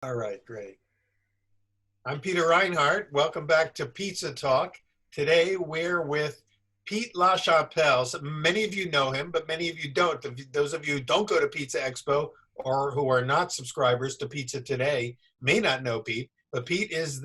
All right, great. I'm Peter Reinhardt. Welcome back to Pizza Talk. Today we're with Pete Lachapelle. So many of you know him, but many of you don't. Those of you who don't go to Pizza Expo or who are not subscribers to Pizza Today may not know Pete, but Pete is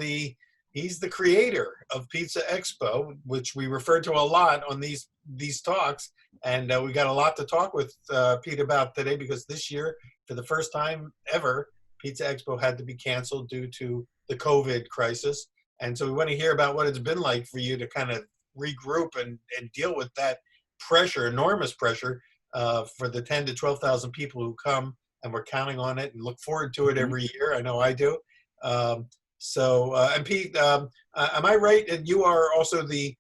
he's the creator of Pizza Expo, which we refer to a lot on these talks. And we got a lot to talk with Pete about today because this year, for the first time ever, Pizza Expo had to be canceled due to the COVID crisis. And so we want to hear about what it's been like for you to kind of regroup and deal with that pressure, enormous pressure for the 10 to 12,000 people who come, and we're counting on it and look forward to it every year. I know I do. And Pete, am I right? And you are also the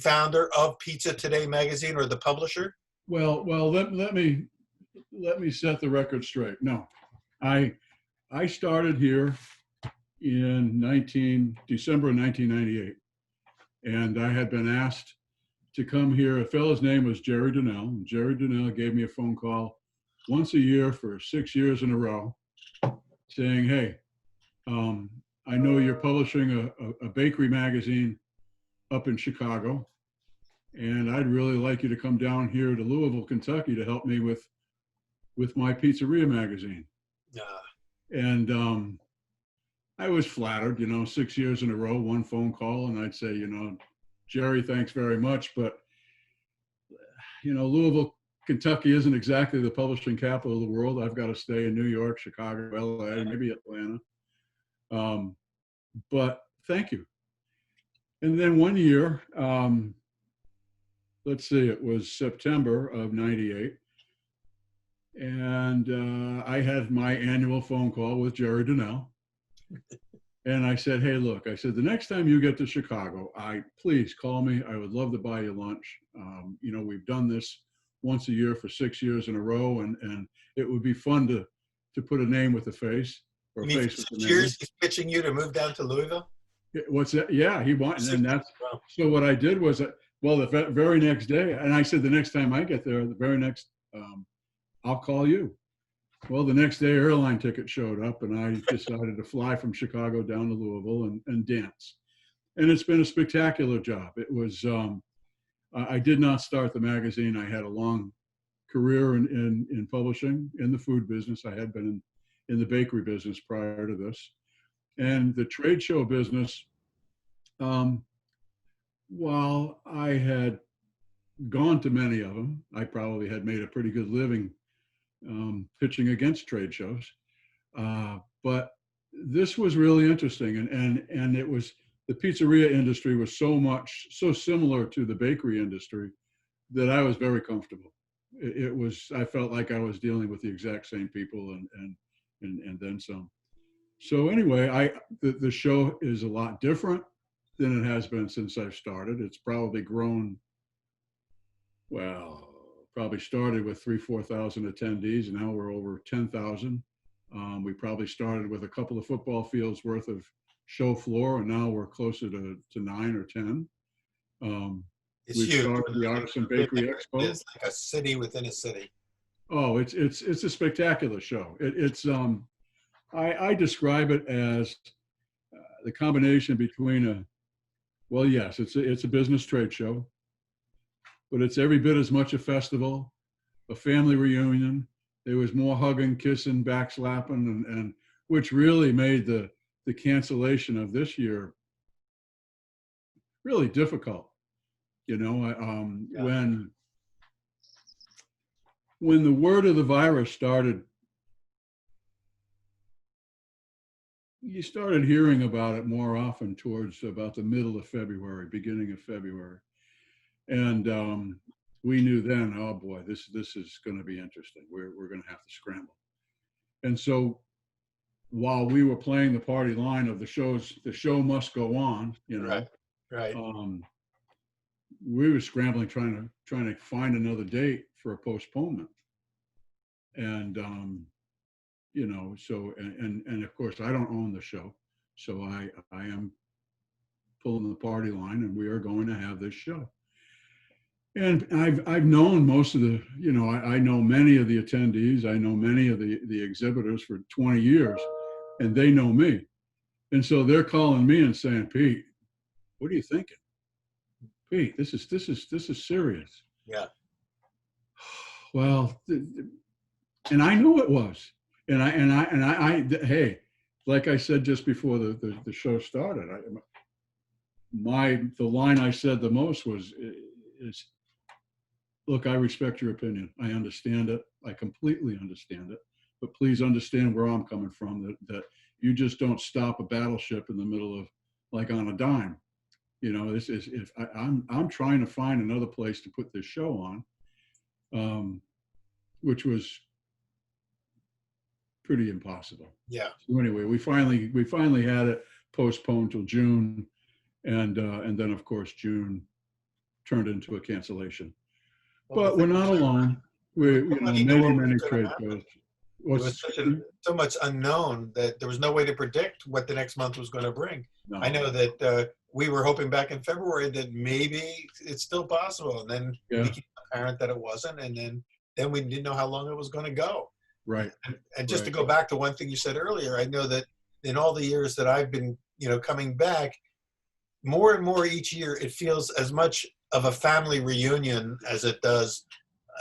founder of Pizza Today magazine, or the publisher? Well, let me set the record straight. No, I started here in December of 1998, and I had been asked to come here. A fellow's name was Jerry Donnell, and Jerry Donnell gave me a phone call once a year for 6 years in a row, saying, "Hey, I know you're publishing a bakery magazine up in Chicago, and I'd really like you to come down here to Louisville, Kentucky, to help me with my pizzeria magazine." Uh, And I was flattered, 6 years in a row, one phone call, and I'd say, Jerry, thanks very much, but Louisville, Kentucky isn't exactly the publishing capital of the world. I've got to stay in New York, Chicago, LA, maybe Atlanta. But thank you. And then one year, let's see, it was September of '98. And I had my annual phone call with Jerry Donnell. And I said, "Hey, look," I said, "the next time you get to Chicago, please call me. I would love to buy you lunch. We've done this once a year for 6 years in a row, and it would be fun to put a name with a face, or you a mean face with a 6 name." years he's pitching you to move down to Louisville? What's that? Yeah, he wanted, and that's Wow. so. What I did was, well, the very next day, and I said, the next time I get there, the very next, I'll call you. Well, the next day, airline ticket showed up, and I decided to fly from Chicago down to Louisville and dance. And it's been a spectacular job. It was. I did not start the magazine. I had a long career in publishing, in the food business. I had been in the bakery business prior to this, and the trade show business. While I had gone to many of them, I probably had made a pretty good living pitching against trade shows. But this was really interesting, and it was, the pizzeria industry was so similar to the bakery industry that I was very comfortable. It was, I felt like I was dealing with the exact same people and then some. So anyway, the show is a lot different than it has been since I've started. It's probably grown, well, probably started with 4,000 attendees, and now we're over 10,000. We probably started with a couple of football fields worth of show floor, and now we're closer to 9 or 10. It's We huge. started the Artisan Bakery Expo. It's like a city within a city. Oh, it's a spectacular show. I describe it as the combination between well, yes, it's a business trade show, but it's every bit as much a festival, a family reunion. There was more hugging, kissing, backslapping, and which really made the cancellation of this year really difficult. Yeah. When the word of the virus started, you started hearing about it more often towards about the middle of February, beginning of February. And we knew then, oh boy, this is going to be interesting. We're going to have to scramble. And so while we were playing the party line of the show must go on, Right. We were scrambling, trying to find another date for a postponement. And so and of course I don't own the show, so I am pulling the party line, and we are going to have this show. And I've known most of the, I know many of the attendees. I know many of the exhibitors for 20 years. and they know me. And so they're calling me and saying, Pete, what are you thinking? Pete, this is serious. Yeah. Well, and I knew it was. Hey, like I said just before the show started, the line I said the most is, look, I respect your opinion. I understand it. I completely understand it. But please understand where I'm coming from, that you just don't stop a battleship in the middle of, like, on a dime. This is, if I'm trying to find another place to put this show on, which was pretty impossible. Yeah. So anyway, we finally had it postponed till June, and then of course June turned into a cancellation. Well, the But thing we're not is, alone. We, nobody knew many what was many going to trade happen. shows. It was so much unknown that there was no way to predict what the next month was going to bring. No. I know that we were hoping back in February that maybe it's still possible, and then it became apparent that it wasn't, and then we didn't know how long it was going to go. Right. And just to go back to one thing you said earlier, I know that in all the years that I've been, coming back, more and more each year, it feels as much of a family reunion as it does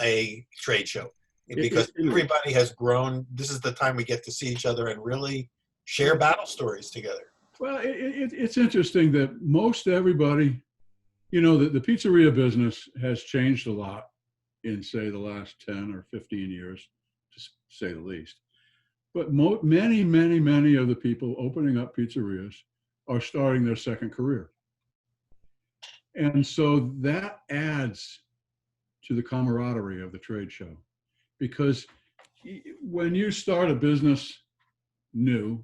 a trade show, because everybody has grown. This is the time we get to see each other and really share battle stories together. Well, it's interesting that most everybody, the pizzeria business has changed a lot in, say, the last 10 or 15 years, to say the least. But many of the people opening up pizzerias are starting their second career. And so that adds to the camaraderie of the trade show. Because when you start a business new,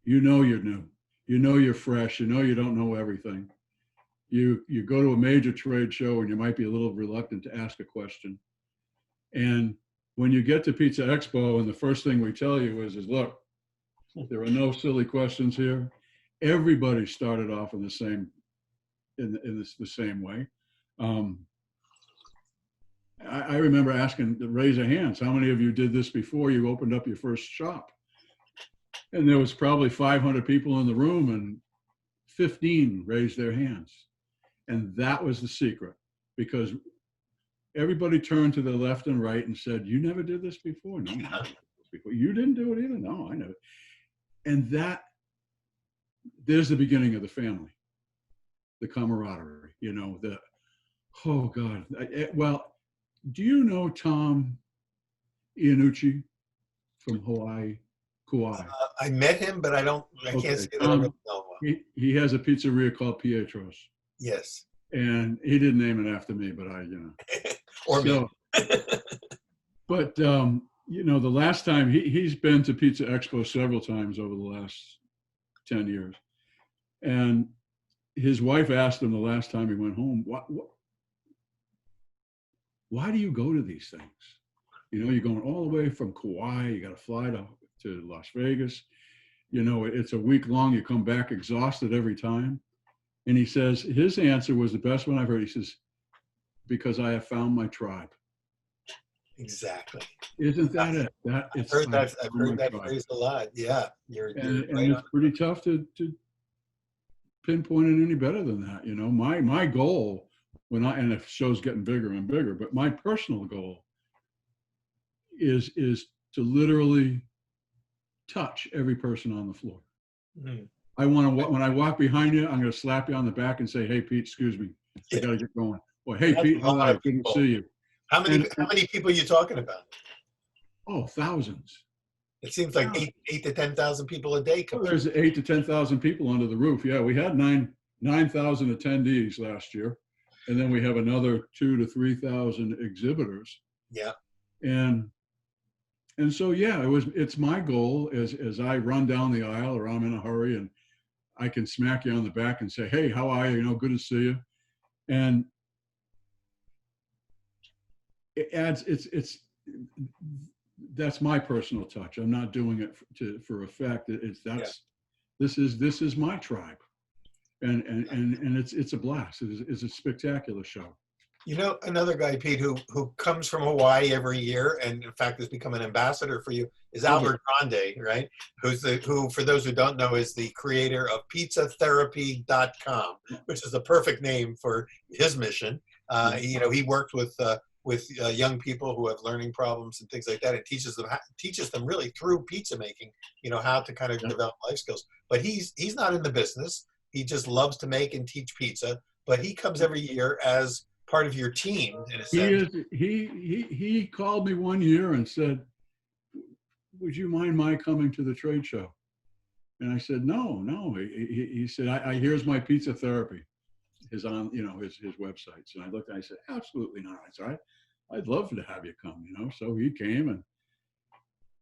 you're new. You're fresh. You don't know everything. You go to a major trade show and you might be a little reluctant to ask a question. And when you get to Pizza Expo and the first thing we tell you is look, there are no silly questions here. Everybody started off in the same way. I remember asking, raise your hands, how many of you did this before you opened up your first shop? And there was probably 500 people in the room, and 15 raised their hands. And that was the secret, because everybody turned to the left and right and said, you never did this before? No, I never did this before. You didn't do it either? No, I never. And there's the beginning of the family, the camaraderie, oh God. Well, do you know Tom Iannucci from Hawaii, Kauai? I met him, but I can't say that I really know him. He has a pizzeria called Pietro's. Yes. And he didn't name it after me, but or me. But the last time he's been to Pizza Expo several times over the last 10 years. And his wife asked him the last time he went home, why do you go to these things? You're going all the way from Kauai. You got to fly to Las Vegas. It's a week long. You come back exhausted every time. And he says, his answer was the best one I've heard. He says, because I have found my tribe. Exactly. Isn't that it? I've heard that phrase a lot. Yeah. And it's pretty tough to pinpoint it any better than that. My goal, and the show's getting bigger and bigger, but my personal goal is to literally touch every person on the floor. Mm-hmm. I want to, when I walk behind you, I'm going to slap you on the back and say, hey, Pete, excuse me. I got to get going. Or, hey, Pete, how are you? Good to see you. How many people are you talking about? Oh, thousands. It seems like 8 to 10,000 people a day come. Well, there's 8 to 10,000 people under the roof. Yeah, we had 9,000 attendees last year. And then we have another 2,000 to 3,000 exhibitors. Yeah. And so, yeah, it's my goal as I run down the aisle or I'm in a hurry and I can smack you on the back and say, hey, how are you? Good to see you. And it adds, that's my personal touch. I'm not doing it for effect. This is my tribe. And it's a blast. It's a spectacular show. You know, another guy, Pete, who comes from Hawaii every year, and in fact has become an ambassador for you, is Love Albert Grande, right? Who, for those who don't know, is the creator of PizzaTherapy.com, which is the perfect name for his mission. it. You know, he worked with young people who have learning problems and things like that, and teaches them really through pizza making, you know, how to kind of Yeah. develop life skills. But he's not in the business. He just loves to make and teach pizza. But he comes every year as part of your team in a He sense. is he called me one year and said, "Would you mind my coming to the trade show?" And I said, "No, no." He said, I here's my pizza therapy, his on his websites." And I looked and I said, "Absolutely not." I said, "I'd love to have you come." So he came, and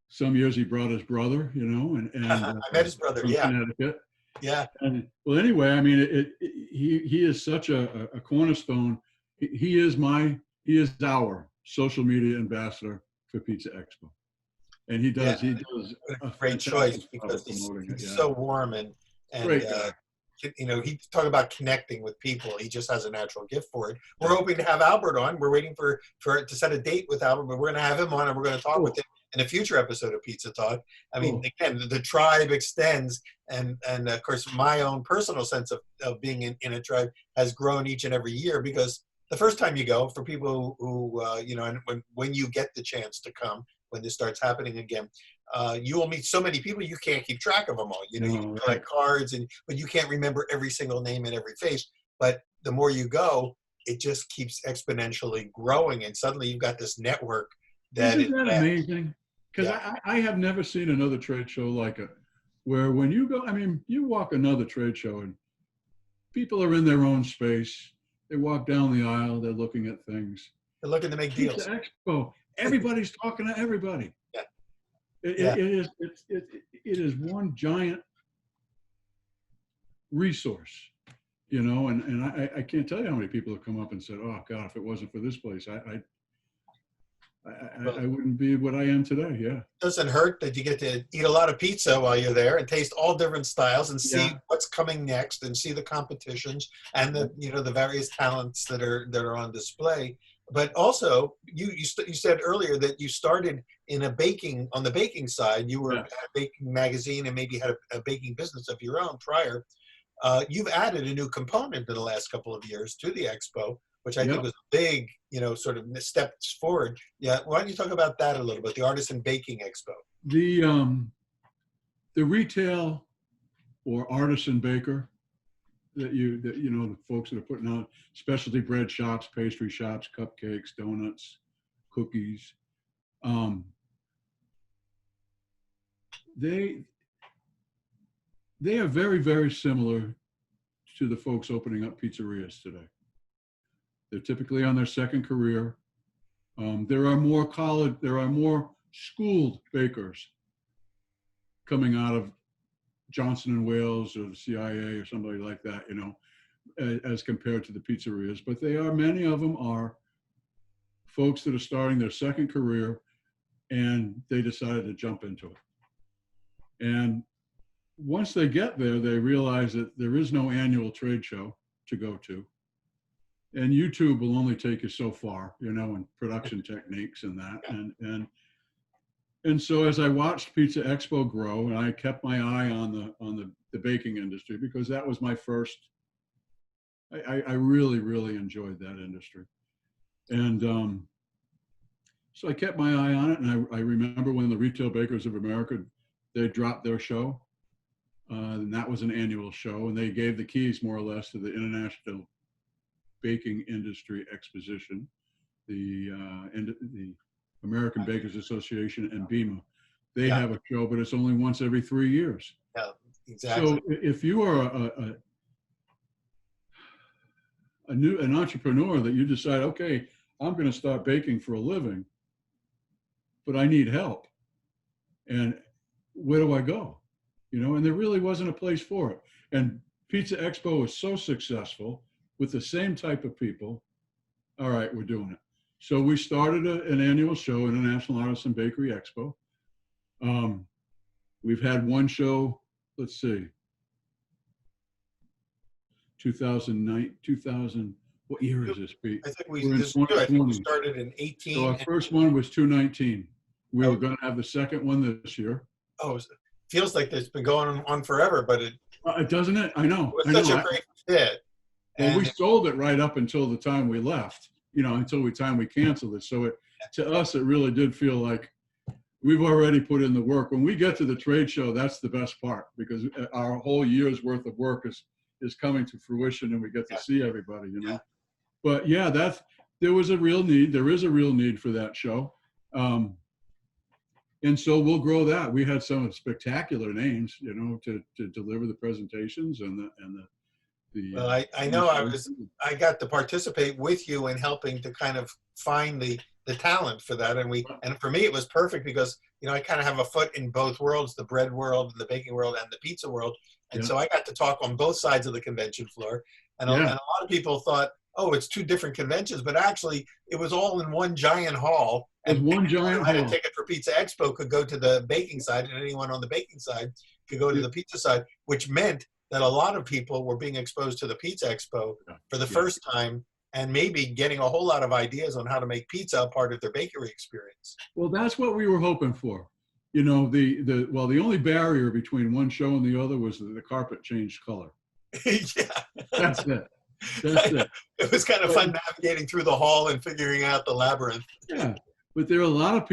some years he brought his brother, I met his brother. from Yeah, Connecticut. yeah, And well, anyway, I mean, he is such a cornerstone. He is our social media ambassador for Pizza Expo, and yeah. he does A a great choice fantastic job because of promoting it. he's Yeah, so warm and great guy. you know, he talk about connecting with people. He just has a natural gift for it. We're hoping to have Albert on. We're waiting for to set a date with Albert, but we're going to have him on and we're going to talk with Cool, him in a future episode of Pizza Talk. I mean, cool. again, the tribe extends, and of course, my own personal sense of being in a tribe has grown each and every year because the first time you go, for people who you know, and when you get the chance to come, when this starts happening again, you will meet so many people you can't keep track of them all. You know, you No, right. collect cards, but you can't remember every single name and every face. But the more you go, it just keeps exponentially growing, and suddenly you've got this network that is Isn't that vast. amazing? Because Yeah, I have never seen another trade show like it, where when you go, I mean, you walk another trade show and people are in their own space. They walk down the aisle, they're looking at things. they're looking to make Pizza deals. Expo, everybody's talking to everybody. Yeah, It, yeah. it, it is it is one giant resource, and I can't tell you how many people have come up and said, "Oh God, if it wasn't for this place, Well, I wouldn't be what I am today." Yeah, doesn't hurt that you get to eat a lot of pizza while you're there and taste all different styles and see yeah, what's coming next and see the competitions and the, you know, the various talents that are on display. But also, you said earlier that you started in a baking on the baking side. You were yeah, at a baking magazine and maybe had a baking business of your own prior. You've added a new component in the last couple of years to the expo, which I think yeah. was a big, you know, sort of steps forward. Yeah, why don't you talk about that a little bit? The Artisan Baking Expo. The the retail or artisan baker that the folks that are putting out specialty bread shops, pastry shops, cupcakes, donuts, cookies. Um, they they are very, very similar to the folks opening up pizzerias today. They're typically on their second career. There are more schooled bakers coming out of Johnson and Wales or the CIA or somebody like that, as compared to the pizzerias. But many of them are folks that are starting their second career and they decided to jump into it. And once they get there, they realize that there is no annual trade show to go to. And YouTube will only take you so far, and production techniques and that. And so as I watched Pizza Expo grow, and I kept my eye on the baking industry because that was my first. I really, really enjoyed that industry. And so I kept my eye on it. And I remember when the Retail Bakers of America, they dropped their show. And that was an annual show. And they gave the keys more or less to the International Baking Industry Exposition, the American Bakers Association and BEMA. They Yeah, have a show, but it's only once every 3 years. yeah, exactly. So if you are an entrepreneur that you decide, okay, I'm going to start baking for a living, but I need help, and where do I go? And there really wasn't a place for it. And Pizza Expo was so successful with the same type of people. All right, we're doing it. So we started an annual show, International Artisan Bakery Expo. We've had one show, let's see, 2009, 2000. What year is this, Pete? I think We're in I think we 2020. started in So 18. our first one was 219. We were Oh, going to have the second one this year. oh, it feels like it's been going on forever, but it Doesn't it? I know. was I such know. a great fit. Well, we And sold it right up until the time we left, until the time we canceled it. So to us, it really did feel like we've already put in the work. When we get to the trade show, that's the best part, because our whole year's worth of work is coming to fruition, and we get to yeah, see everybody, yeah. But yeah, there was a real need. There is a real need for that show. And so we'll grow that. We had some spectacular names, to deliver the presentations Well, I know I got to participate with you in helping to kind of find the talent for that. And for me, it was perfect because, I kind of have a foot in both worlds, the bread world, the baking world, and the pizza world. And Yeah. so I got to talk on both sides of the convention floor. And a lot of people thought, oh, it's two different conventions, but actually it was all in one giant hall. There's And one giant who had hall. a ticket for Pizza Expo could go to the baking side, and anyone on the baking side could go to the pizza side, which meant that a lot of people were being exposed to the Pizza Expo for the first time, and maybe getting a whole lot of ideas on how to make pizza a part of their bakery experience. Well, that's what we were hoping for. The only barrier between one show and the other was that the carpet changed color. Yeah. That's it. That's it. It was kind of fun navigating through the hall and figuring out the labyrinth. Yeah. But there are a lot of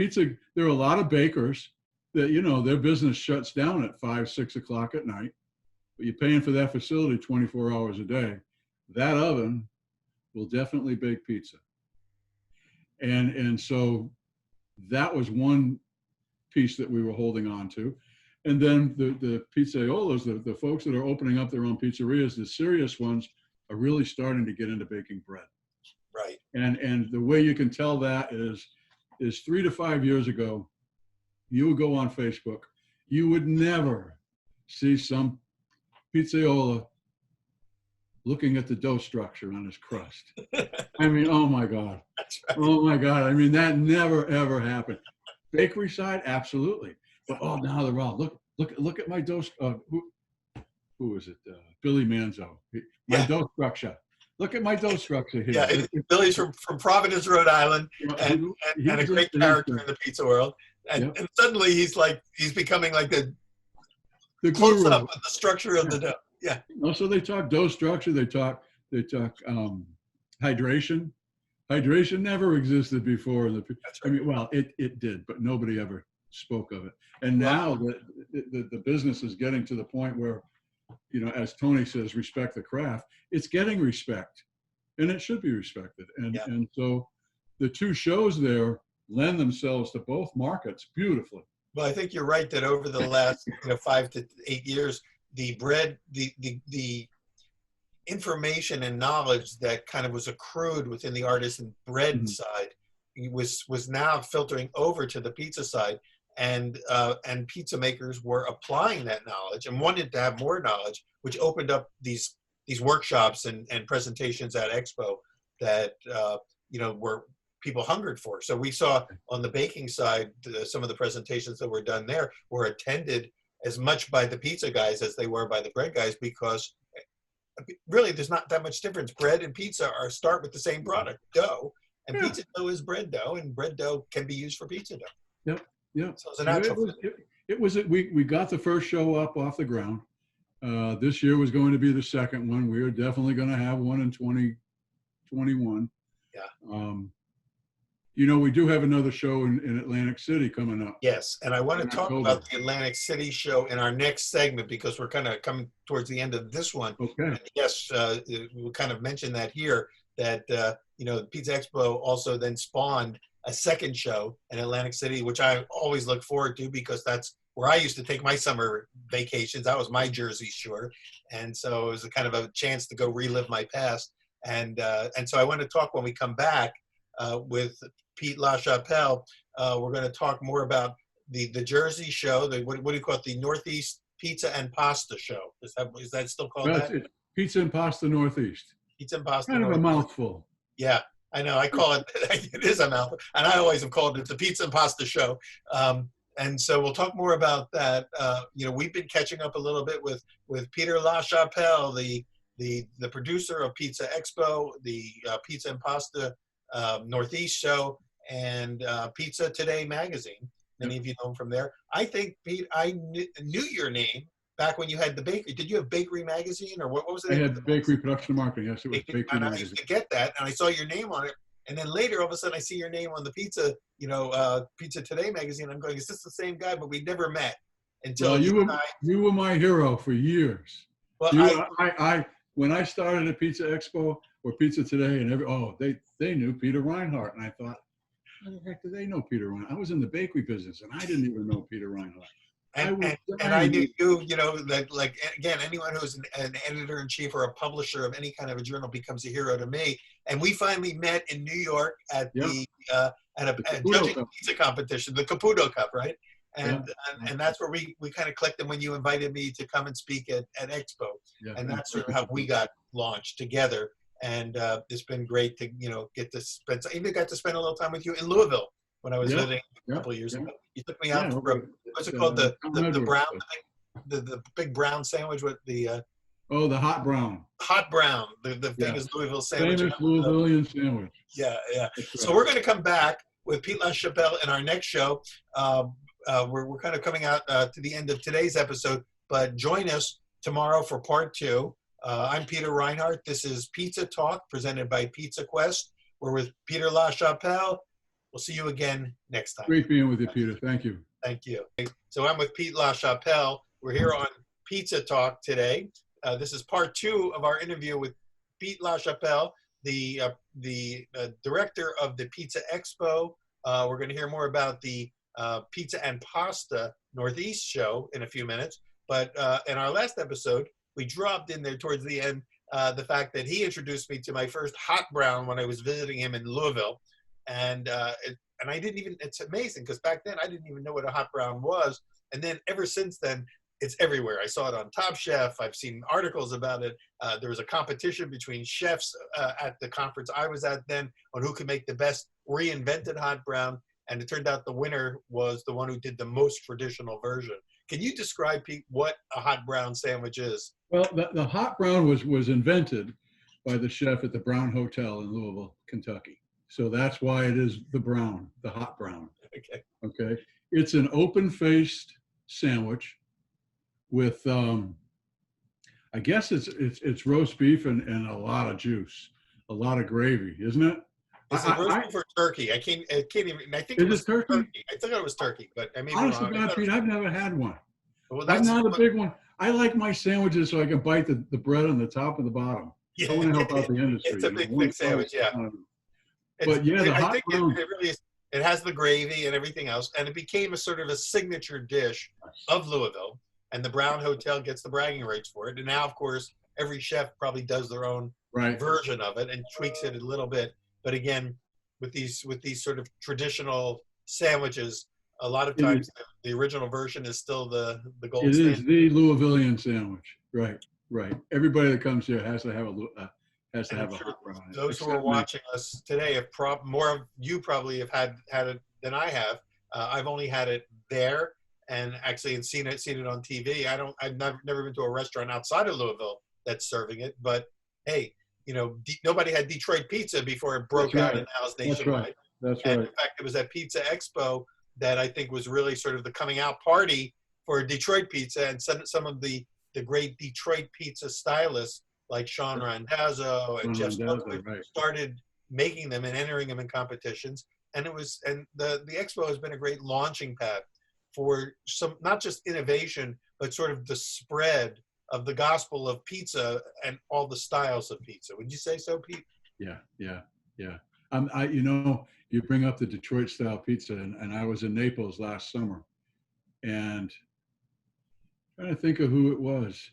bakers that, their business shuts down at 5, 6 o'clock at night, but you're paying for that facility 24 hours a day. That oven will definitely bake pizza. And so that was one piece that we were holding on to. And then the pizzaiolas, the folks that are opening up their own pizzerias, the serious ones, are really starting to get into baking bread. Right. And the way you can tell that is 3 to 5 years ago, you would go on Facebook, you would never see some pizzaiola looking at the dough structure on his crust. I mean, oh my God. That's right. Oh my God. I mean, that never, ever happened. Bakery side, absolutely. But now they're all, look at my dough. Who is it? Billy Manzo. My dough structure. Look at my dough structure here. Yeah, Billy's from Providence, Rhode Island, and a great character in the pizza world. And suddenly he's becoming like the close up of the structure of the dough. Yeah. Also, they talk dough structure. They talk hydration. Hydration never existed before. It did, but nobody ever spoke of it. And now the business is getting to the point where, as Tony says, respect the craft. It's getting respect, and it should be respected. And so the two shows there lend themselves to both markets beautifully. Well, I think you're right that over the last 5 to 8 years, the bread, the information and knowledge that kind of was accrued within the artisan bread side was now filtering over to the pizza side, and pizza makers were applying that knowledge and wanted to have more knowledge, which opened up these workshops and presentations at Expo that were people hungered for. So we saw on the baking side, some of the presentations that were done there were attended as much by the pizza guys as they were by the bread guys, because really there's not that much difference. Bread and pizza start with the same product, dough, and pizza dough is bread dough, and bread dough can be used for pizza dough. Yep. So it's a natural. We got the first show up off the ground. This year was going to be the second one. We are definitely going to have one in 2021. Yeah. We do have another show in Atlantic City coming up. Yes, and I want to talk about the Atlantic City show in our next segment, because we're kind of coming towards the end of this one. Okay. And yes, we'll kind of mention that here, that Pizza Expo also then spawned a second show in Atlantic City, which I always look forward to, because that's where I used to take my summer vacations. That was my Jersey Shore, and so it was a kind of a chance to go relive my past. And so I want to talk when we come back with Pete Lachapelle. We're going to talk more about the Jersey show. What do you call it? The Northeast Pizza and Pasta Show. Is that still called that? It's Pizza and Pasta Northeast. Pizza and Pasta. Kind of a mouthful. Yeah, I know. I call it. It is a mouthful, and I always have called it the Pizza and Pasta Show. And so we'll talk more about that. We've been catching up a little bit with Peter Lachapelle, the the producer of Pizza Expo, the Pizza and Pasta Northeast show, and Pizza Today magazine. Many of you know him from there. I think, Pete, I knew your name back when you had the bakery. Did you have Bakery Magazine, or what was the I name of the had Bakery magazine? Production Marketing. Yes, it was Bakery And I used Magazine. to get that, and I saw your name on it. And then later, all of a sudden, I see your name on the Pizza, Pizza Today magazine. I'm going, is this the same guy? But we never met until Well, you and I. you were my hero for years. Well, I when I started at Pizza Expo or Pizza Today, and they knew Peter Reinhardt, and I thought, how the heck do they know Peter Reinhardt? I was in the bakery business, and I didn't even know Peter Reinhardt. I and was and I knew dying. you. Like again, anyone who's an editor in chief or a publisher of any kind of a journal becomes a hero to me. And we finally met in New York at Yeah, the a Caputo judging Cup. pizza competition, the Caputo Cup, right? Yeah, And that's where we kind of clicked. And when you invited me to come and speak at Expo, yeah. and And that's sort thank of you how for we doing got launched together. And it's been great to get to spend. I even got to spend a little time with you in Louisville when I was that. visiting a Yeah, couple of years yeah, ago. You took me yeah. out for a, Over what's it at called, Tom the Edwards' brown place. the big brown sandwich with the Oh, the hot brown, hot brown, the yeah, famous Louisville sandwich. famous Louisvillian sandwich. Yeah, yeah. That's So right. we're going to come back with Pete Lachapelle in our next show. We're kind of coming out to the end of today's episode, but join us tomorrow for part 2. I'm Peter Reinhardt. This is Pizza Talk presented by Pizza Quest. We're with Peter Lachapelle. We'll see you again next time. Great being with you, Peter. Thank you. Thank you. So I'm with Pete Lachapelle. We're here on Pizza Talk today. This is part 2 of our interview with Pete Lachapelle, the director of the Pizza Expo. We're going to hear more about the Pizza and Pasta Northeast show in a few minutes. But in our last episode, we dropped in there towards the end the fact that he introduced me to my first hot brown when I was visiting him in Louisville. And I didn't even, it's amazing because back then I didn't even know what a hot brown was. And then ever since then, it's everywhere. I saw it on Top Chef. I've seen articles about it. There was a competition between chefs at the conference I was at then on who could make the best reinvented hot brown. And it turned out the winner was the one who did the most traditional version. Can you describe, Pete, what a hot brown sandwich is? Well, the hot brown was invented by the chef at the Brown Hotel in Louisville, Kentucky. So that's why it is the brown, the hot brown. Okay. Okay. It's an open-faced sandwich with, I guess it's roast beef and a lot of juice, a lot of gravy, isn't it? Is it roast beef or turkey? I can't even. I think it Is was it turkey? I thought it was turkey, but I may be Honestly, wrong. God, Pete, I've never had one. Well, I'm that's not a big one. I like my sandwiches so I can bite the bread on the top and the bottom. yeah. I want to help out the industry. It's a big thick sandwich, yeah. But yeah, the I hot think brown. it really is. It has the gravy and everything else, and it became a sort of a signature dish of Louisville. And the Brown Hotel gets the bragging rights for it. And now, of course, every chef probably does their own Right. version of it and tweaks it a little bit. But again, with these sort of traditional sandwiches, a lot of times the original version is still the gold It standard. is the Louisvillian sandwich. Right. Right. Everybody that comes here has to have a Sure hot brown. those who are watching us today, if more of you probably have had it than I have. I've only had it there, and actually seen it on TV. I've never been to a restaurant outside of Louisville that's serving it. But hey, nobody had Detroit pizza before it broke out and now it's nationwide. That's And right. in fact, it was at Pizza Expo that I think was really sort of the coming out party for Detroit pizza, and some of the great Detroit pizza stylists like Sean Randazzo and Jeff Stokely started making them and entering them in competitions. And the Expo has been a great launching pad for some, not just innovation, but sort of the spread of the gospel of pizza and all the styles of pizza. Would you say so, Pete? Yeah. You bring up the Detroit style pizza, and I was in Naples last summer, and I'm trying to think of who it was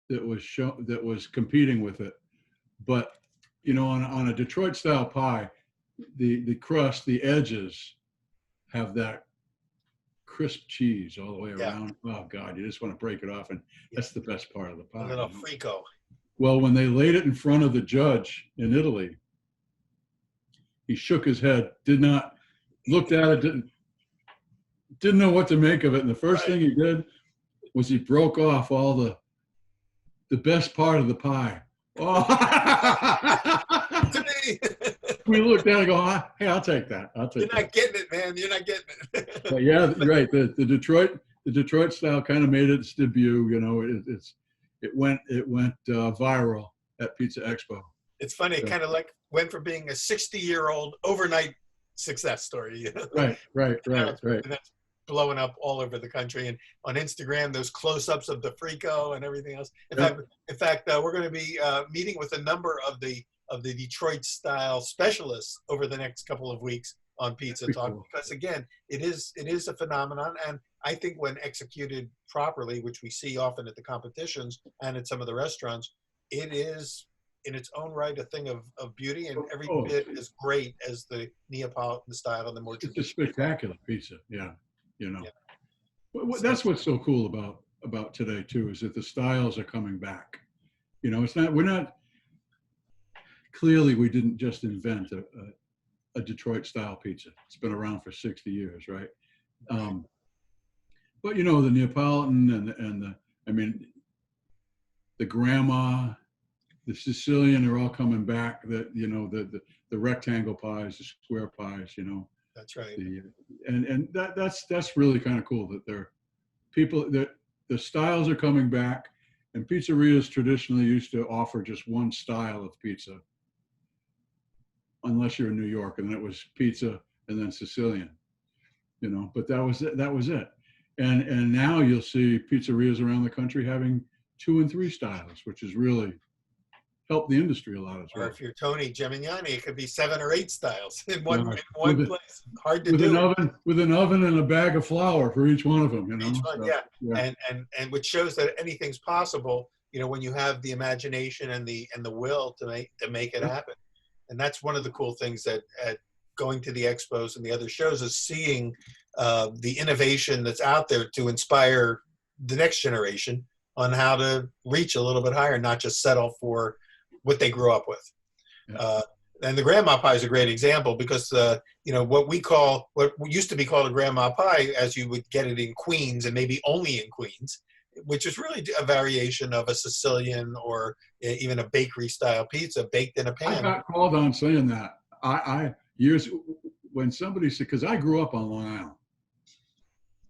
that was competing with it. But on a Detroit style pie, the crust, the edges have that crisp cheese all the way around. Oh God, you just want to break it off, and that's the best part of the pie. A little frico. Well, when they laid it in front of the judge in Italy, he shook his head, looked at it, didn't know what to make of it. And the first thing he did was he broke off all the the best part of the pie. Oh. To me. We looked at it and go, hey, I'll take that. I'll take You're that. not getting it, man. You're not getting it. But yeah, right. The Detroit style kind of made its debut. You know, it went viral at Pizza Expo. It's funny. It So, kind of like went from being a 60-year-old overnight success story. You know? right, right, right, right. And that's blowing up all over the country. And on Instagram, those close-ups of the frico and everything else. Yep. In fact, we're going to be meeting with a number of the Detroit style specialists over the next couple of weeks on Pizza Talk, Cool. because again, it is a phenomenon, and I think when executed properly, which we see often at the competitions and at some of the restaurants, it is in its own right a thing of beauty, and every bit as great as the Neapolitan style and the more It's a traditional. spectacular pizza. Yeah, you know. Yeah. That's what's so cool about today too, is that the styles are coming back. You know, we're not, clearly we didn't just invent a Detroit style pizza. It's been around for 60 years, right? But you know, the Neapolitan and I mean, the grandma, the Sicilian are all coming back. That, you know, the rectangle pies, the square pies, you know. That's right. And that's really kind of cool that the styles are coming back, and pizzerias traditionally used to offer just one style of pizza, unless you're in New York, and then it was pizza and then Sicilian, you know. But that was it. That was it. And now you'll see pizzerias around the country having 2 and 3 styles, which has really helped the industry a lot as well. Or if you're Tony Gemignani, it could be 7 or 8 styles in one place. Hard to with do. An oven and a bag of flour for each one of them, you know. Each one, So, yeah. And which shows that anything's possible, you know, when you have the imagination and the will to make it happen. And that's one of the cool things that at going to the expos and the other shows is seeing the innovation that's out there to inspire the next generation on how to reach a little bit higher, not just settle for what they grew up with. And the grandma pie is a great example, because you know, what used to be called a grandma pie, as you would get it in Queens and maybe only in Queens, which is really a variation of a Sicilian or even a bakery style pizza baked in a pan. I got called on saying that. I years when somebody said, because I grew up on Long Island,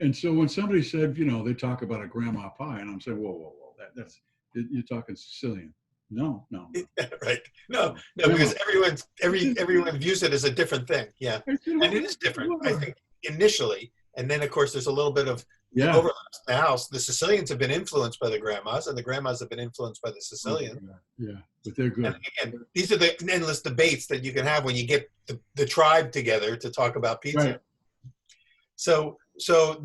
and so when somebody said, you know, they talk about a grandma pie, and I'm saying, whoa, that's you're talking Sicilian. No. Right. No, because everyone views it as a different thing. Yeah. And it is different, I think, initially. And then, of course, there's a little bit of overlaps. Now, the Sicilians have been influenced by the grandmas, and the grandmas have been influenced by the Sicilians. Yeah, but they're good. And again, these are the endless debates that you can have when you get the tribe together to talk about pizza. Right. So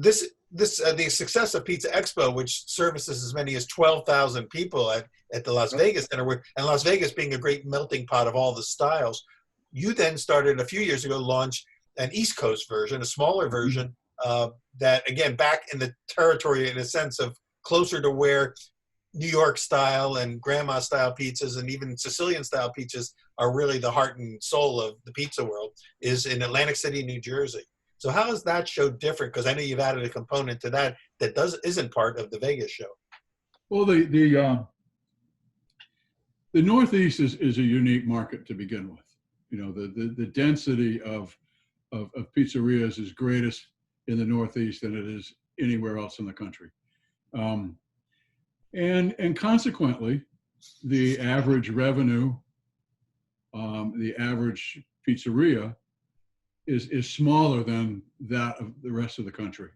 the success of Pizza Expo, which services as many as 12,000 people at the Las Vegas Center, and Las Vegas being a great melting pot of all the styles, you then started a few years ago, launched an East Coast version, a smaller version, that, again, back in the territory in a sense of closer to where New York style and grandma style pizzas and even Sicilian style pizzas are really the heart and soul of the pizza world, is in Atlantic City, New Jersey. So how is that show different? Because I know you've added a component to that isn't part of the Vegas show. Well, the Northeast is a unique market to begin with. You know, the density of pizzerias is greatest in the Northeast than it is anywhere else in the country, and consequently, the average revenue, the average pizzeria is smaller than that of the rest of the country.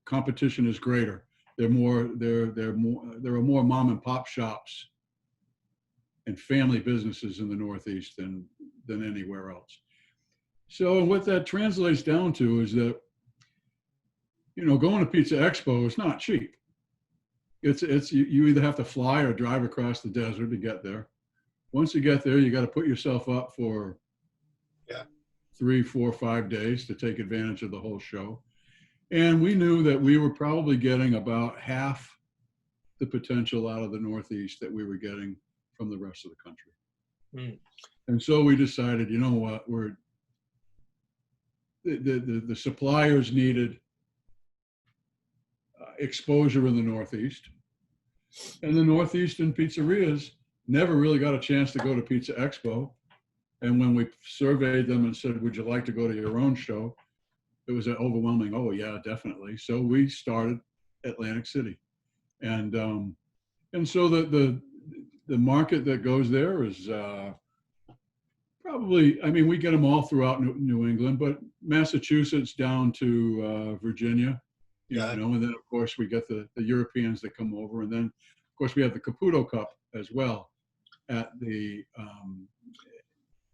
Competition is greater. There are more mom and pop shops and family businesses in the Northeast than anywhere else. So what that translates down to is that, you know, going to Pizza Expo is not cheap. It's you either have to fly or drive across the desert to get there. Once you get there, you got to put yourself up for 3, 4, 5 days to take advantage of the whole show. And we knew that we were probably getting about half the potential out of the Northeast that we were getting from the rest of the country. And so we decided, you know what, the suppliers needed exposure in the Northeast. And the Northeastern pizzerias never really got a chance to go to Pizza Expo. And when we surveyed them and said, would you like to go to your own show? It was an overwhelming, oh yeah, definitely. So we started Atlantic City. And so the market that goes there is probably, I mean, we get them all throughout New England, but Massachusetts down to Virginia, Yeah. and then of course we get the Europeans that come over. And then of course we have the Caputo Cup as well at the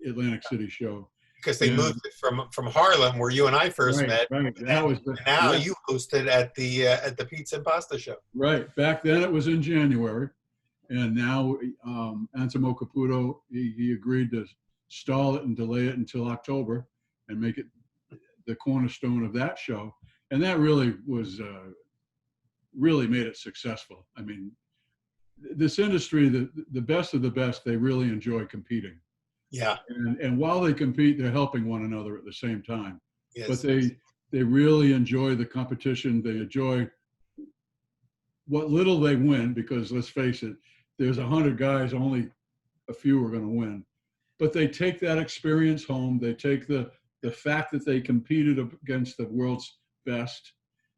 Atlantic City show. Because they And, moved it from Harlem, where you and I first met, right. That was and now you hosted at the Pizza and Pasta Show. Right. Back then it was in January, and now Anselmo Caputo, he agreed to stall it and delay it until October and make it the cornerstone of that show. And that really was really made it successful. I mean, this industry, the best of the best, they really enjoy competing. Yeah. And while they compete, they're helping one another at the same time. Yes. But they really enjoy the competition. They enjoy what little they win, because let's face it, there's 100 guys, only a few are going to win. But they take that experience home. They take the fact that they competed against the world's best.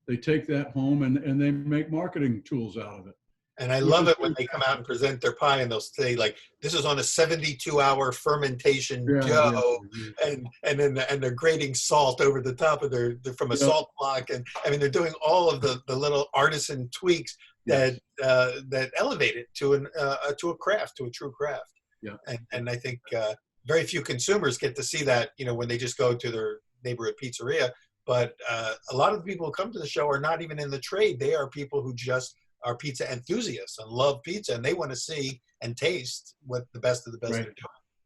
They take that home and they make marketing tools out of it. And I love it when they come out and present their pie and they'll say, like, this is on a 72-hour fermentation dough, and then they're grating salt over the top of from a salt block, and I mean they're doing all of the little artisan tweaks that elevate it to a craft, to a true craft. Yeah. And I think very few consumers get to see that, when they just go to their neighborhood pizzeria. But a lot of the people who come to the show are not even in the trade. They are people who just are pizza enthusiasts and love pizza, and they want to see and taste what the best of the best are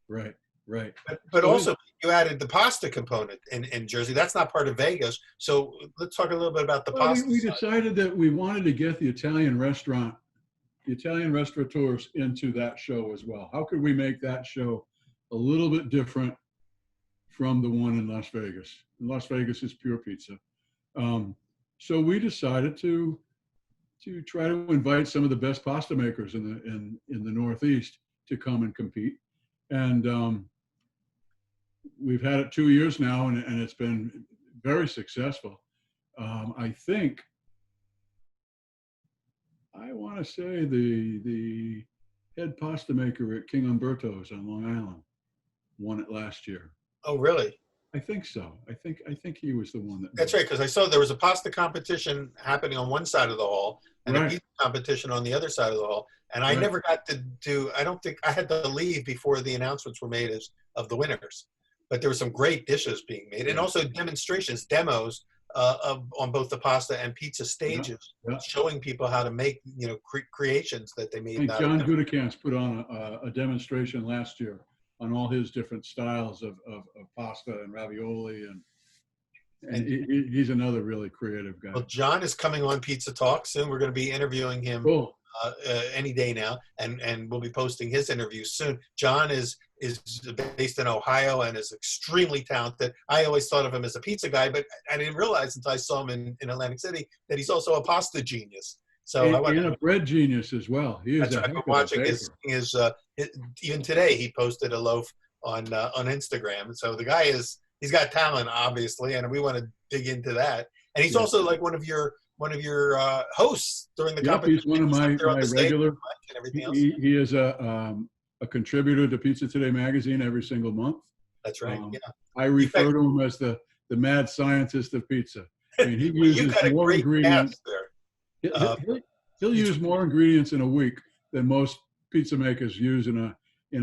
doing. Right. But also, you added the pasta component in Jersey. That's not part of Vegas. So let's talk a little bit about the pasta. We decided that we wanted to get the Italian restaurateurs into that show as well. How could we make that show a little bit different from the one in Las Vegas? In Las Vegas is pure pizza. So we decided to try to invite some of the best pasta makers in the Northeast to come and compete. And we've had it 2 years now, and it's been very successful. I think, I want to say the head pasta maker at King Umberto's on Long Island won it last year. Oh, really? I think so. I think he was the one that. That's right, because I saw there was a pasta competition happening on one side of the hall and a pizza competition on the other side of the hall. And I never got to do. I don't think I had to leave before the announcements were made of the winners. But there were some great dishes being made, and also demos on both the pasta and pizza stages, showing people how to make creations that they made. I think John Gudikant's put on a demonstration last year on all his different styles of pasta and ravioli, and he's another really creative guy. Well, John is coming on Pizza Talk soon. We're going to be interviewing him any day now, and we'll be posting his interview soon. John is based in Ohio and is extremely talented. I always thought of him as a pizza guy, but I didn't realize until I saw him in Atlantic City that he's also a pasta genius. So and a bread genius as well. He is. I've been watching his even today he posted a loaf on Instagram. So the guy he's got talent, obviously, and we want to dig into that. And he's also like one of your hosts during the competition. He's one of my regular. And everything else. He is a contributor to Pizza Today magazine every single month. That's right. I refer to him as the mad scientist of pizza. I mean, he uses more ingredients. He'll use more ingredients in a week than most pizza makers use in a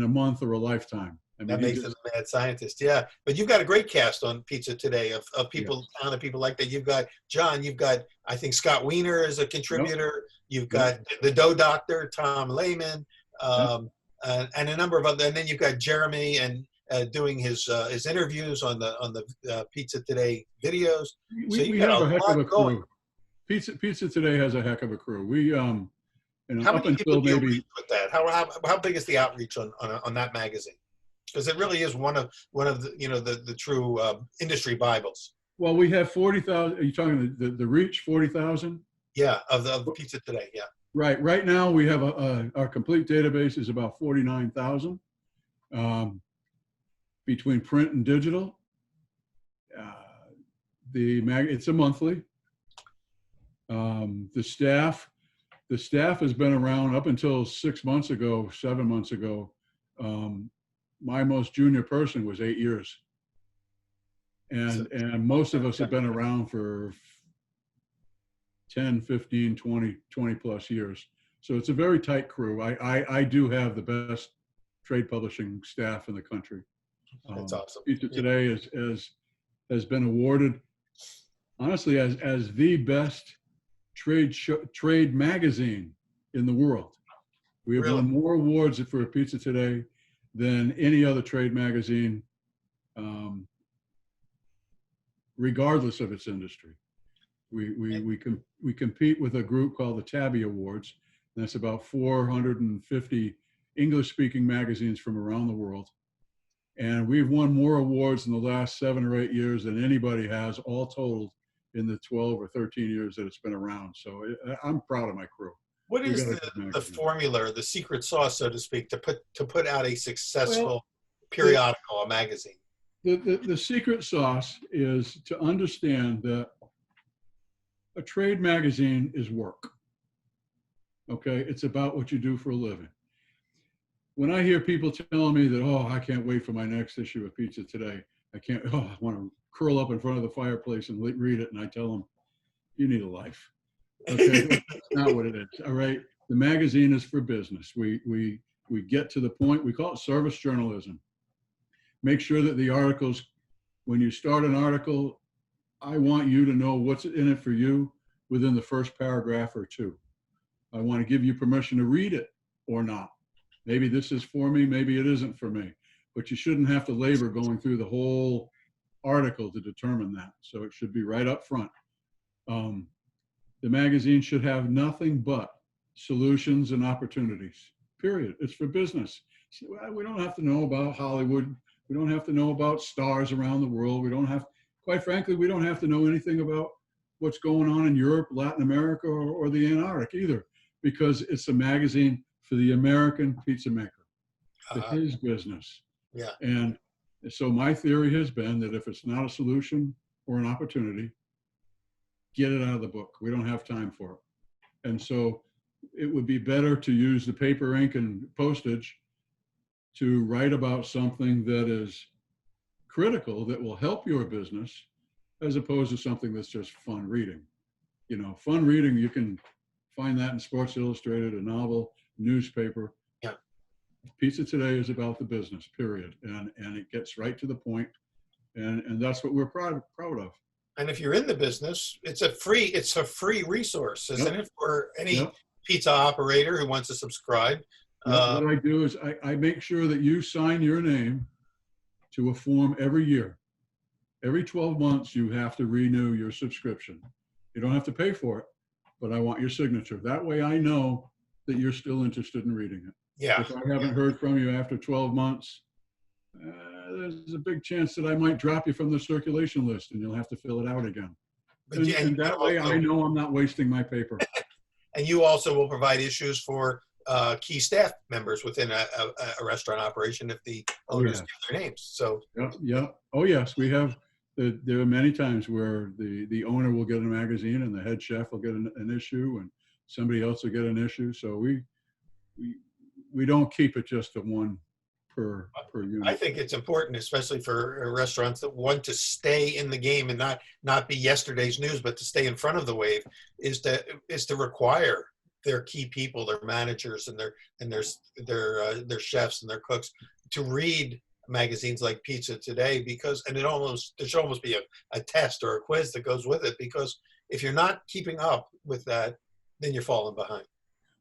month or a lifetime. I mean, that makes him a mad scientist, yeah. But you've got a great cast on Pizza Today of people, talented people like that. You've got John. You've got, I think, Scott Wiener as a contributor. You've got the Dough Doctor, Tom Lehman, and a number of other. And then you've got Jeremy and doing his interviews on the Pizza Today videos. We have a heck of a crew. Pizza Today has a heck of a crew. We how many people do you reach with that? How big is the outreach on that magazine? Because it really is one of the true industry Bibles. Well, we have 40,000. Are you talking the reach 40,000? Yeah, of the Pizza Today. Yeah. Right. Right now, we have our complete database is about 49,000 um, between print and digital. Uh, it's a monthly. Um, the staff the staff has been around up until 6 months ago, 7 months ago. Um, my most junior person was 8 years, So, and most of us have been around for 10, 15, 20 plus years. So it's a very tight crew. I do have the best trade publishing staff in the country. that's awesome. Pizza Yeah, Today has been awarded, honestly, as the best trade magazine in the world. We have really. won more awards for Pizza Today than any other trade magazine, um, regardless of its industry. We compete with a group called the Tabby Awards. And that's about 450 English-speaking magazines from around the world. And we've won more awards in the last 7 or 8 years than anybody has, all told, in the 12 or 13 years that it's been around. So I'm proud of my crew. What We is got a good the magazine. formula, the secret sauce, so to speak, to put out a Well, successful the, periodical, a magazine? the secret sauce is to understand that a trade magazine is work. Okay, it's about what you do for a living. When I hear people telling me that, oh, I can't wait for my next issue of Pizza Today, I can't, oh, I want to curl up in front of the fireplace and read it, and I tell them, you need a life. Okay, that's not what it is. All right, the magazine is for business. We get to the point. We call it service journalism. Make sure that the articles, when you start an article, I want you to know what's in it for you within the first paragraph or two. I want to give you permission to read it or not. Maybe this is for me, maybe it isn't for me. But you shouldn't have to labor going through the whole article to determine that. So it should be right up front. Um, the magazine should have nothing but solutions and opportunities, period. It's for business. So, we don't have to know about Hollywood. We don't have to know about stars around the world. We don't have, quite frankly, we don't have to know anything about what's going on in Europe, Latin America, or the Antarctic either, because it's a magazine for the American pizza maker, to Uh, his business. yeah. And so my theory has been that if it's not a solution or an opportunity, get it out of the book. We don't have time for it. And so it would be better to use the paper, ink, and postage to write about something that is critical, that will help your business, as opposed to something that's just fun reading. You know, fun reading, you can find that in Sports Illustrated, a novel, newspaper. Yeah. Pizza Today is about the business, period. And it gets right to the point. And that's what we're proud of. And if you're in the business, it's a free resource, isn't Yep. it, for any Yep. pizza operator who wants to subscribe? Yep. Uh, What I do is I make sure that you sign your name to a form every year. Every 12 months, you have to renew your subscription. You don't have to pay for it, but I want your signature. That way I know that you're still interested in reading it. yeah. If I haven't heard from you after 12 months, there's a big chance that I might drop you from the circulation list and you'll have to fill it out again. But And that way I know I'm not wasting my paper. and you also will provide issues for key staff members within a restaurant operation if the Oh, owners yeah. give their names. So Yep, yep. Oh, yes, we have. There are many times where the owner will get a magazine and the head chef will get an issue and somebody else will get an issue. So we don't keep it just to one per I unit. think it's important, especially for restaurants that want to stay in the game and not be yesterday's news, but to stay in front of the wave, is to require their key people, their managers, and their chefs and their cooks to read magazines like Pizza Today, because there should almost be a test or a quiz that goes with it, because if you're not keeping up with that, then you're falling behind.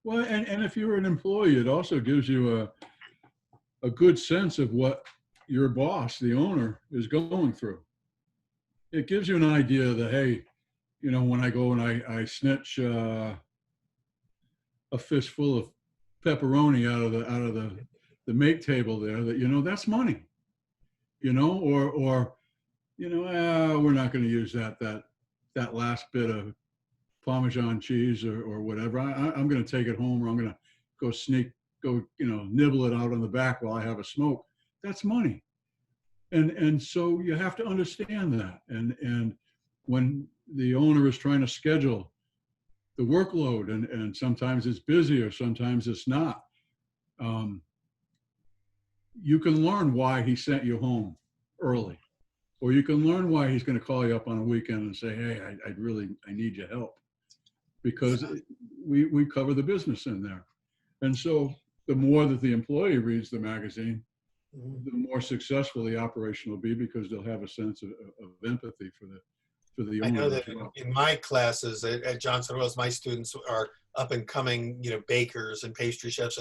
Well, and if you're an employee, it also gives you a good sense of what your boss, the owner, is going through. It gives you an idea that, hey, you know, when I go and I snitch a fistful of pepperoni out of the make table there, that, you know, that's money, you know, or you know, we're not going to use that last bit of Parmesan cheese or whatever. I'm going to take it home, or I'm going to go nibble it out on the back while I have a smoke. That's money. And so you have to understand that. And when the owner is trying to schedule the workload, and sometimes it's busy or sometimes it's not, um, you can learn why he sent you home early, or you can learn why he's going to call you up on a weekend and say, hey, I need your help, because we cover the business in there. And so the more that the employee reads the magazine, the more successful the operation will be, because they'll have a sense of empathy for the I know owner as that well. in my classes at Johnson Wales, my students are up and coming, bakers and pastry chefs,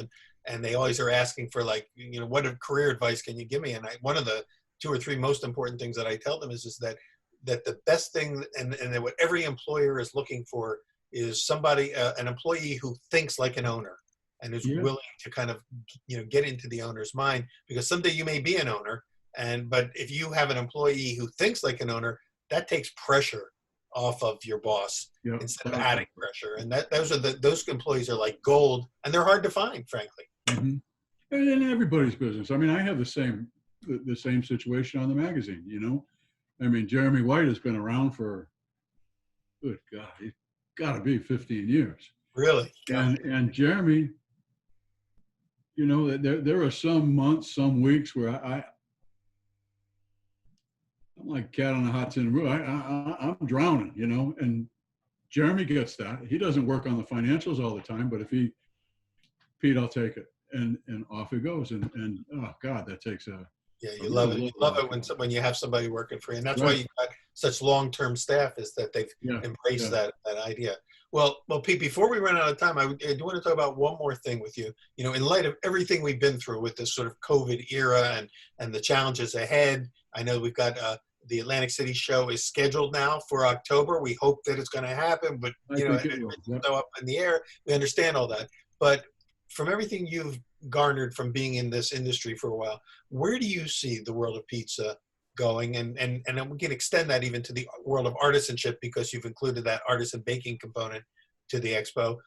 and they always are asking for, like, what career advice can you give me? And one of the two or three most important things that I tell them is that the best thing, and that what every employer is looking for, is somebody, an employee who thinks like an owner and is Yeah, willing to kind of get into the owner's mind, because someday you may be an owner, but if you have an employee who thinks like an owner, that takes pressure off of your boss yeah, instead of exactly. adding pressure. And those employees are like gold, and they're hard to find, frankly. Mm-hmm. And in everybody's business. I mean, I have the same situation on the magazine. I mean, Jeremy White has been around for, good God, he's got to be 15 years. Really. Yeah. And Jeremy, there are some months, some weeks where I'm like cat on a hot tin roof. I'm drowning, and Jeremy gets that. He doesn't work on the financials all the time, but Pete, I'll take it. And off he goes. And oh God, that takes a Yeah, you love real it. You load love off it you. when you have somebody working for you, and that's why Right. you've got such long-term staff, is that they've Yeah. embraced Yeah. that idea. Well, Pete. Before we run out of time, I do want to talk about one more thing with you. In light of everything we've been through with this sort of COVID era and the challenges ahead, I know we've got the Atlantic City show is scheduled now for October. We hope that it's going to happen, but I think it will. everything's Yep. so up in the air. We understand all that, but from everything you've garnered from being in this industry for a while, where do you see the world of pizza going? And we can extend that even to the world of artisanship, because you've included that artisan baking component to the expo.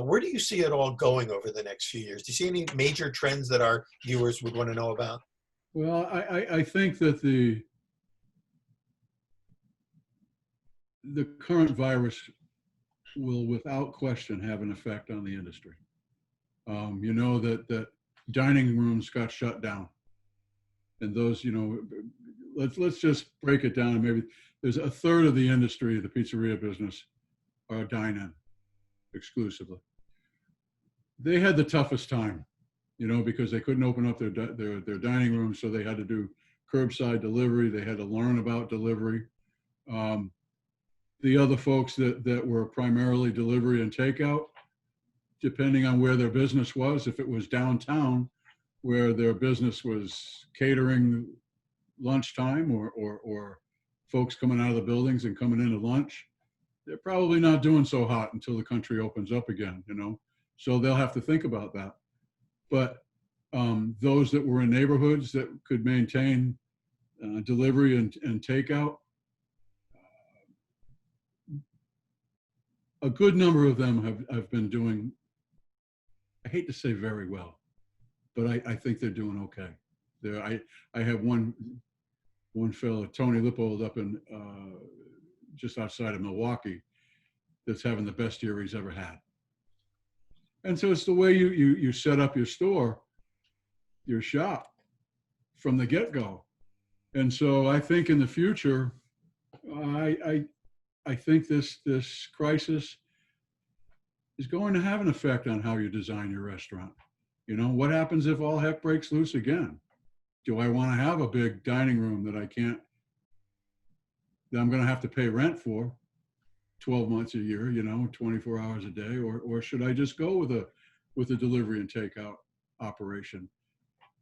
Where do you see it all going over the next few years? Do you see any major trends that our viewers would want to know about? Well, I think that the current virus will, without question, have an effect on the industry. That dining rooms got shut down, and those, let's just break it down. Maybe there's a third of the industry, the pizzeria business, are dine-in exclusively. They had the toughest time, because they couldn't open up their dining rooms, so they had to do curbside delivery. They had to learn about delivery. Um, the other folks that were primarily delivery and takeout, depending on where their business was, if it was downtown, where their business was catering lunchtime, or folks coming out of the buildings and coming into lunch, they're probably not doing so hot until the country opens up again, so they'll have to think about that. But those that were in neighborhoods that could maintain delivery and takeout, a good number of them have been doing, I hate to say very well, but I think they're doing okay. I have one fellow, Tony Lippold, up in just outside of Milwaukee, that's having the best year he's ever had. And so it's the way you set up your store, your shop, from the get-go. And so I think in the future, I think this crisis is going to have an effect on how you design your restaurant. What happens if all heck breaks loose again? Do I want to have a big dining room that I'm going to have to pay rent for 12 months a year, 24 hours a day, or should I just go with a delivery and takeout operation?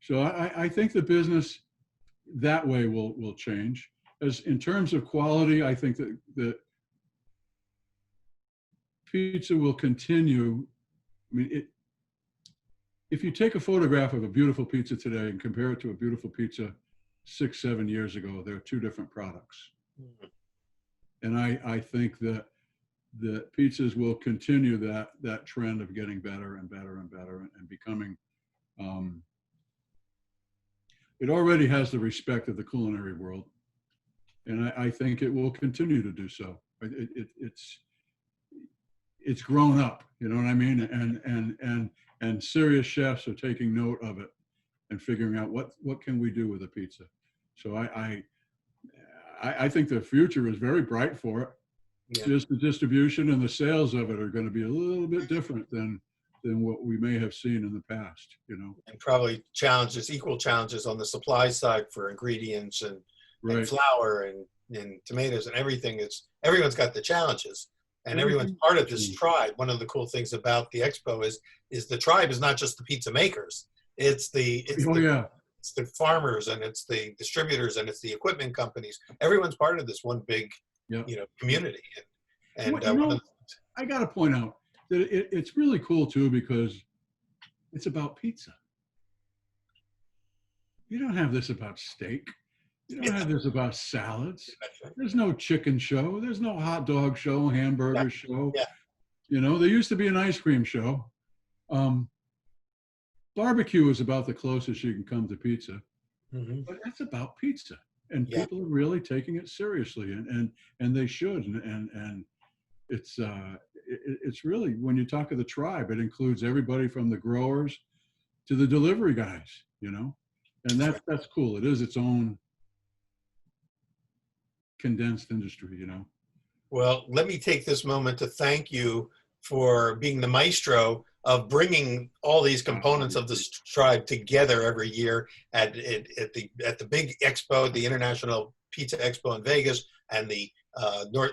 So I think the business that way will change. As in terms of quality, I think that pizza will continue. I mean, if you take a photograph of a beautiful pizza today and compare it to a beautiful pizza 6-7 years ago, they're two different products. And I think that that pizzas will continue that trend of getting better and better and better and becoming. Um, it already has the respect of the culinary world, and I think it will continue to do so. It's grown up, you know what I mean, and serious chefs are taking note of it and figuring out what can we do with a pizza. So I think the future is very bright for it. Yeah. Just the distribution and the sales of it are going to be a little bit different than what we may have seen in the past, you know. And probably equal challenges on the supply side for ingredients and Right. flour and tomatoes and everything. Everyone's got the challenges, and everyone's Everything. part of this tribe. One of the cool things about the expo is the tribe is not just the pizza makers. It's the farmers, and it's the distributors, and it's the equipment companies. Everyone's part of this one big, community. And I got to point out that it's really cool too, because it's about pizza. You don't have this about steak. You don't have this about salads. There's no chicken show. There's no hot dog show, hamburger show. Yeah. You know, there used to be an ice cream show. Barbecue is about the closest you can come to pizza, but that's about pizza, and people are really taking it seriously, and they should. And it's really, when you talk of the tribe, it includes everybody from the growers to the delivery guys, you know, and that's cool. It is its own condensed industry, you know. Well, let me take this moment to thank you for being the maestro of bringing all these components of this tribe together every year at the big expo, the International Pizza Expo in Vegas, and the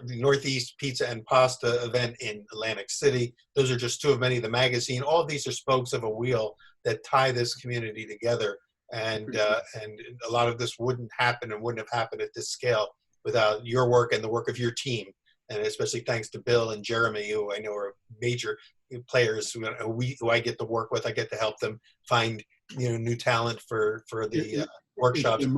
Northeast Pizza and Pasta event in Atlantic City. Those are just two of many. The magazine. All of these are spokes of a wheel that tie this community together. And a lot of this wouldn't happen and wouldn't have happened at this scale without your work and the work of your team. And especially thanks to Bill and Jeremy, who I know are major players who I get to work with. I get to help them find new talent for the workshops. It's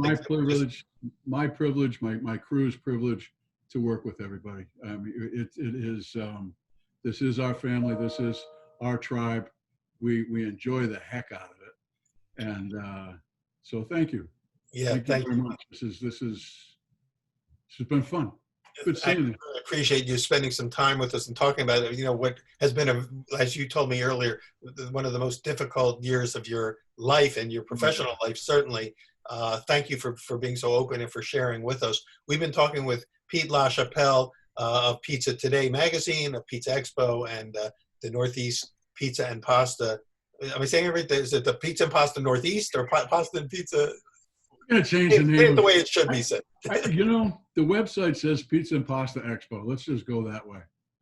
my privilege, my crew's privilege to work with everybody. It is this is our family. This is our tribe. We enjoy the heck out of it, and so thank you. Yeah, thank you very much. This has been fun. Good seeing you. I appreciate you spending some time with us and talking about it. What has been, as you told me earlier, one of the most difficult years of your life and your professional life, certainly. Thank you for being so open and for sharing with us. We've been talking with Pete Lachapelle of Pizza Today magazine, of Pizza Expo, and the Northeast Pizza and Pasta. Am I saying everything? Is it the Pizza and Pasta Northeast or Pasta and Pizza? I'm going to change the name. Say it the way it should be said. The website says Pizza and Pasta Expo. Let's just go that way.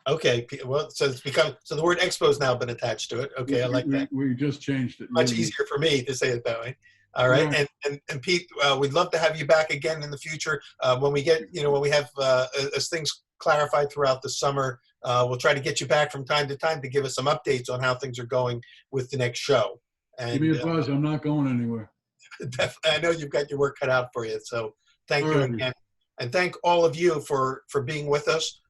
Okay. Well, so the word expo has now been attached to it. Okay, I like that. We just changed it. Much easier for me to say it that way. All right, yeah. And Pete, we'd love to have you back again in the future when we get, when we have as things clarified throughout the summer. We'll try to get you back from time to time to give us some updates on how things are going with the next show. And, give me a buzz. I'm not going anywhere. Definitely, I know you've got your work cut out for you. So thank you again, and thank all of you for being with us.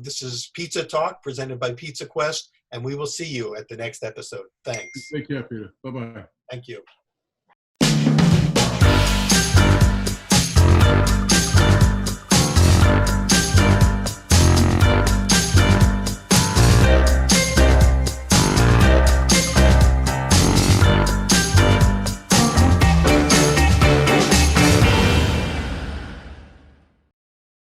This is Pizza Talk presented by Pizza Quest, and we will see you at the next episode. Thanks. Take care, Peter. Bye-bye. Thank you.